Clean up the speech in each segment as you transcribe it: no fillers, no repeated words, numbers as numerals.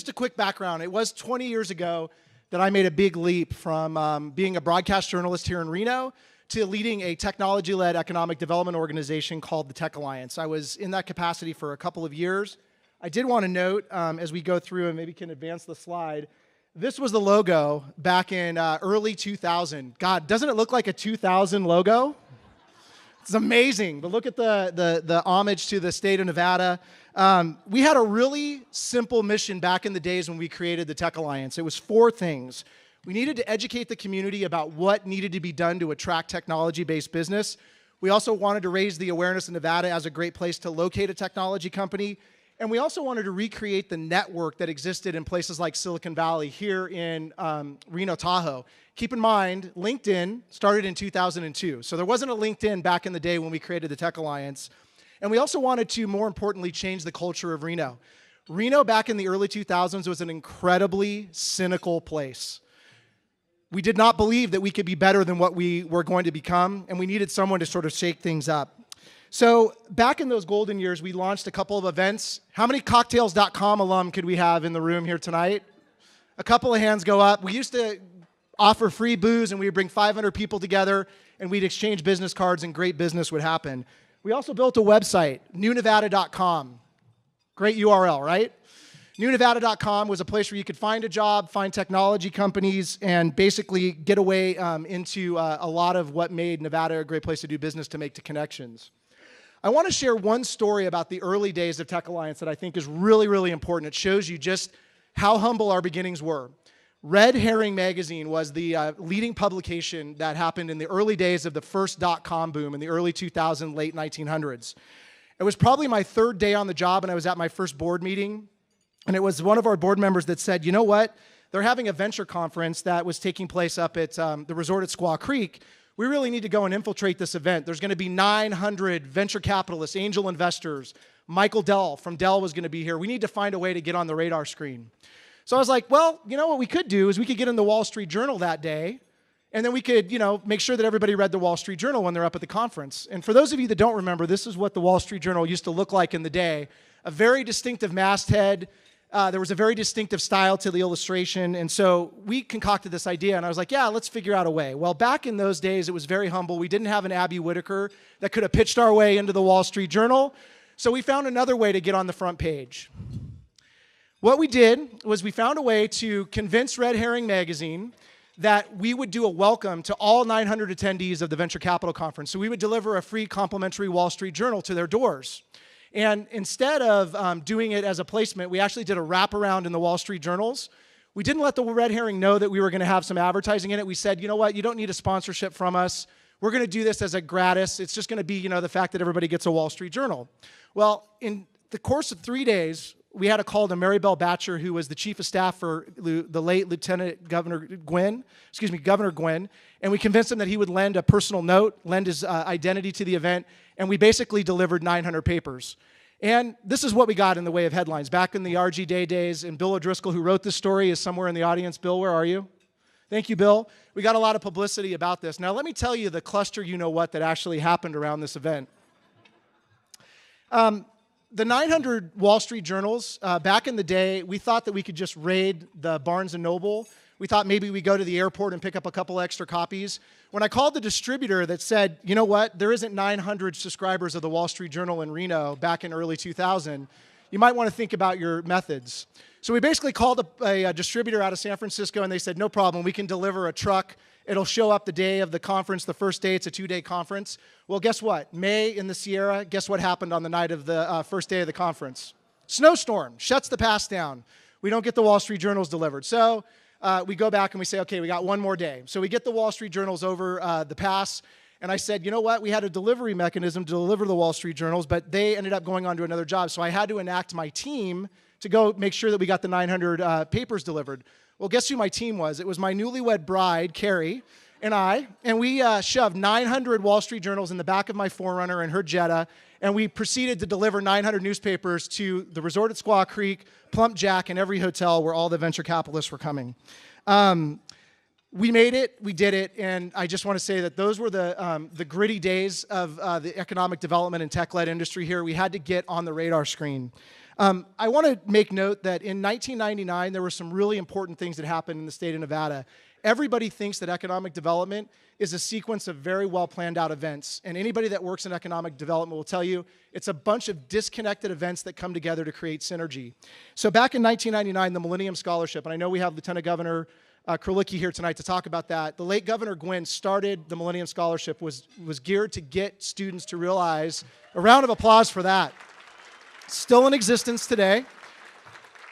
just a quick background. It was 20 years ago that I made a big leap from being a broadcast journalist here in Reno to leading a technology-led economic development organization called the TechAlliance. I was in that capacity for a couple of years. I did want to note, as we go through, and maybe can advance the slide, this was the logo back in early 2000. God, doesn't it look like a 2000 logo? It's amazing, but look at the homage to the state of Nevada. We had a really simple mission back in the days when we created the TechAlliance. It was 4 things. We needed to educate the community about what needed to be done to attract technology-based business. We also wanted to raise the awareness of Nevada as a great place to locate a technology company. And we also wanted to recreate the network that existed in places like Silicon Valley here in Reno, Tahoe. Keep in mind, LinkedIn started in 2002. So there wasn't a LinkedIn back in the day when we created the TechAlliance. And we also wanted to, more importantly, change the culture of Reno. Reno back in the early 2000s was an incredibly cynical place. We did not believe that we could be better than what we were going to become, and we needed someone to sort of shake things up. So back in those golden years, we launched a couple of events. How many cocktails.com alum could we have in the room here tonight? A couple of hands go up. We used to offer free booze, and we would bring 500 people together, and we'd exchange business cards, and great business would happen. We also built a website, newnevada.com. Great URL, right? Newnevada.com was a place where you could find a job, find technology companies, and basically get away into a lot of what made Nevada a great place to do business, to make the connections. I want to share one story about the early days of TechAlliance that I think is really, really important. It shows you just how humble our beginnings were. Red Herring Magazine was the leading publication that happened in the early days of the first .com boom in the early 2000s, late 1900s. It was probably my 3rd day on the job, and I was at my first board meeting. And it was one of our board members that said, you know what? They're having a venture conference that was taking place up at the resort at Squaw Creek. We really need to go and infiltrate this event. There's going to be 900 venture capitalists, angel investors. Michael Dell from Dell was going to be here. We need to find a way to get on the radar screen. So I was like, well, you know what we could do is we could get in the Wall Street Journal that day, and then we could, make sure that everybody read the Wall Street Journal when they're up at the conference. And for those of you that don't remember, this is what the Wall Street Journal used to look like in the day. A very distinctive masthead. There was a very distinctive style to the illustration, and so we concocted this idea, and I was like, yeah, let's figure out a way. Well, back in those days, it was very humble. We didn't have an Abby Whitaker that could have pitched our way into the Wall Street Journal, so we found another way to get on the front page. What we did was we found a way to convince Red Herring Magazine that we would do a welcome to all 900 attendees of the Venture Capital Conference. So we would deliver a free complimentary Wall Street Journal to their doors. And instead of doing it as a placement, we actually did a wraparound in the Wall Street Journals. We didn't let the Red Herring know that we were going to have some advertising in it. We said, you know what, you don't need a sponsorship from us. We're going to do this as a gratis. It's just going to be, the fact that everybody gets a Wall Street Journal. Well, in the course of 3 days, we had a call to Mary Bell Batcher, who was the chief of staff for the late Governor Gwynn, and we convinced him that he would lend a personal note, lend his identity to the event, and we basically delivered 900 papers. And this is what we got in the way of headlines. Back in the RG Day days, and Bill O'Driscoll, who wrote this story, is somewhere in the audience. Bill, where are you? Thank you, Bill. We got a lot of publicity about this. Now, let me tell you the cluster you-know-what that actually happened around this event. The 900 Wall Street Journals, back in the day, we thought that we could just raid the Barnes & Noble. We thought maybe we'd go to the airport and pick up a couple extra copies. When I called the distributor that said, you know what, there isn't 900 subscribers of the Wall Street Journal in Reno back in early 2000, you might want to think about your methods. So we basically called a distributor out of San Francisco, and they said, no problem, we can deliver a truck. It'll show up the day of the conference, the first day. It's a 2-day conference. Well, guess what? May in the Sierra, guess what happened on the night of the first day of the conference? Snowstorm, shuts the pass down. We don't get the Wall Street Journals delivered. So we go back and we say, okay, we got one more day. So we get the Wall Street Journals over the pass, and I said, you know what? We had a delivery mechanism to deliver the Wall Street Journals, but they ended up going on to another job. So I had to enact my team to go make sure that we got the 900 papers delivered. Well, guess who my team was? It was my newlywed bride, Carrie, and I, and we shoved 900 Wall Street Journals in the back of my 4Runner and her Jetta, and we proceeded to deliver 900 newspapers to the resort at Squaw Creek, Plump Jack, and every hotel where all the venture capitalists were coming. We made it, we did it, and I just want to say that those were the gritty days of the economic development and tech-led industry here. We had to get on the radar screen. I want to make note that in 1999, there were some really important things that happened in the state of Nevada. Everybody thinks that economic development is a sequence of very well planned out events. And anybody that works in economic development will tell you it's a bunch of disconnected events that come together to create synergy. So back in 1999, the Millennium Scholarship, and I know we have Lieutenant Governor Kurlicki here tonight to talk about that. The late Governor Gwynn started the Millennium Scholarship, was geared to get students to realize, a round of applause for that. Still in existence today.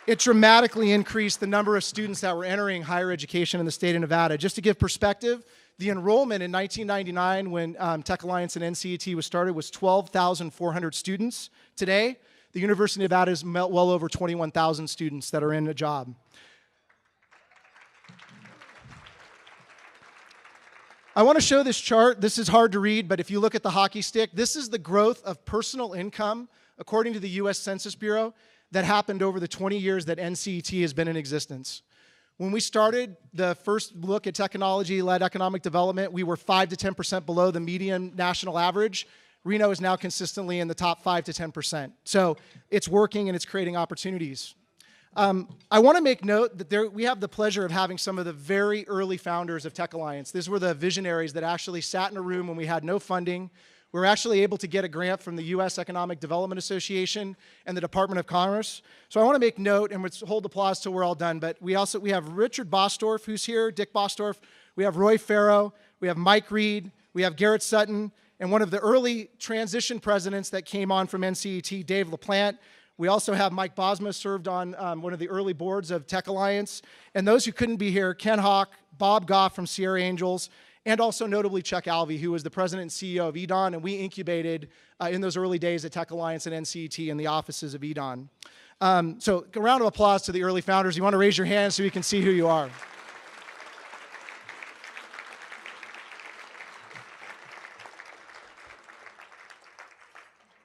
It dramatically increased the number of students that were entering higher education in the state of Nevada. Just to give perspective, the enrollment in 1999 when TechAlliance and NCET was started was 12,400 students. Today, the University of Nevada is well over 21,000 students that are in a job. I want to show this chart. This is hard to read, but if you look at the hockey stick, this is the growth of personal income, according to the U.S. Census Bureau, that happened over the 20 years that NCET has been in existence. When we started the first look at technology-led economic development, we were 5 to 10% below the median national average. Reno is now consistently in the top 5 to 10%. So it's working and it's creating opportunities. I want to make note that we have the pleasure of having some of the very early founders of TechAlliance. These were the visionaries that actually sat in a room when we had no funding. We were actually able to get a grant from the U.S. Economic Development Association and the Department of Commerce. So I want to make note, and let's hold applause till we're all done, but we have Richard Bostorff, who's here, Dick Bostorff. We have Roy Farrow. We have Mike Reed. We have Garrett Sutton. And one of the early transition presidents that came on from NCET, Dave LaPlante. We also have Mike Bosma, served on one of the early boards of TechAlliance. And those who couldn't be here, Ken Hawk, Bob Goff from Sierra Angels, and also notably Chuck Alvey, who was the president and CEO of EDON, and we incubated in those early days at TechAlliance and NCET in the offices of EDON. So a round of applause to the early founders. You want to raise your hand so we can see who you are.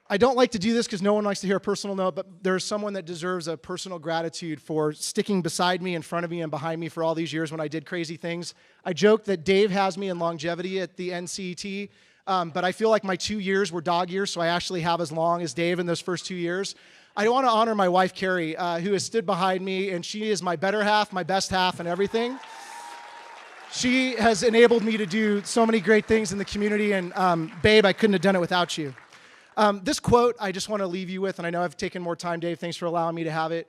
I don't like to do this because no one likes to hear a personal note, but there's someone that deserves a personal gratitude for sticking beside me, in front of me, and behind me for all these years when I did crazy things. I joke that Dave has me in longevity at the NCET, but I feel like my 2 years were dog years, so I actually have as long as Dave in those first 2 years. I want to honor my wife, Carrie, who has stood behind me, and she is my better half, my best half, and everything. She has enabled me to do so many great things in the community, and babe, I couldn't have done it without you. This quote I just want to leave you with, and I know I've taken more time, Dave, thanks for allowing me to have it.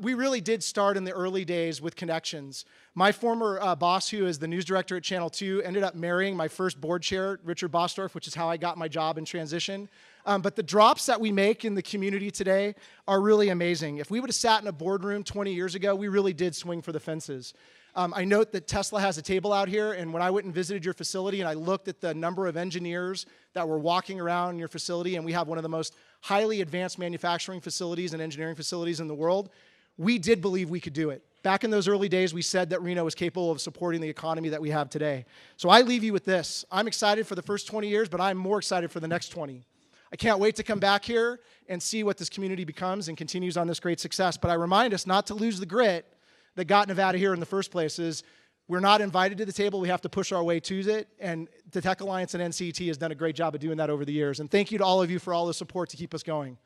We really did start in the early days with connections. My former boss, who is the news director at Channel 2, ended up marrying my first board chair, Richard Bostorff, which is how I got my job in transition. But the drops that we make in the community today are really amazing. If we would have sat in a boardroom 20 years ago, we really did swing for the fences. I note that Tesla has a table out here, and when I went and visited your facility and I looked at the number of engineers that were walking around in your facility, and we have one of the most highly advanced manufacturing facilities and engineering facilities in the world, we did believe we could do it. Back in those early days, we said that Reno was capable of supporting the economy that we have today. So I leave you with this. I'm excited for the first 20 years, but I'm more excited for the next 20. I can't wait to come back here and see what this community becomes and continues on this great success. But I remind us not to lose the grit that got Nevada here in the first place. Is we're not invited to the table. We have to push our way to it. And the TechAlliance and NCET has done a great job of doing that over the years. And thank you to all of you for all the support to keep us going.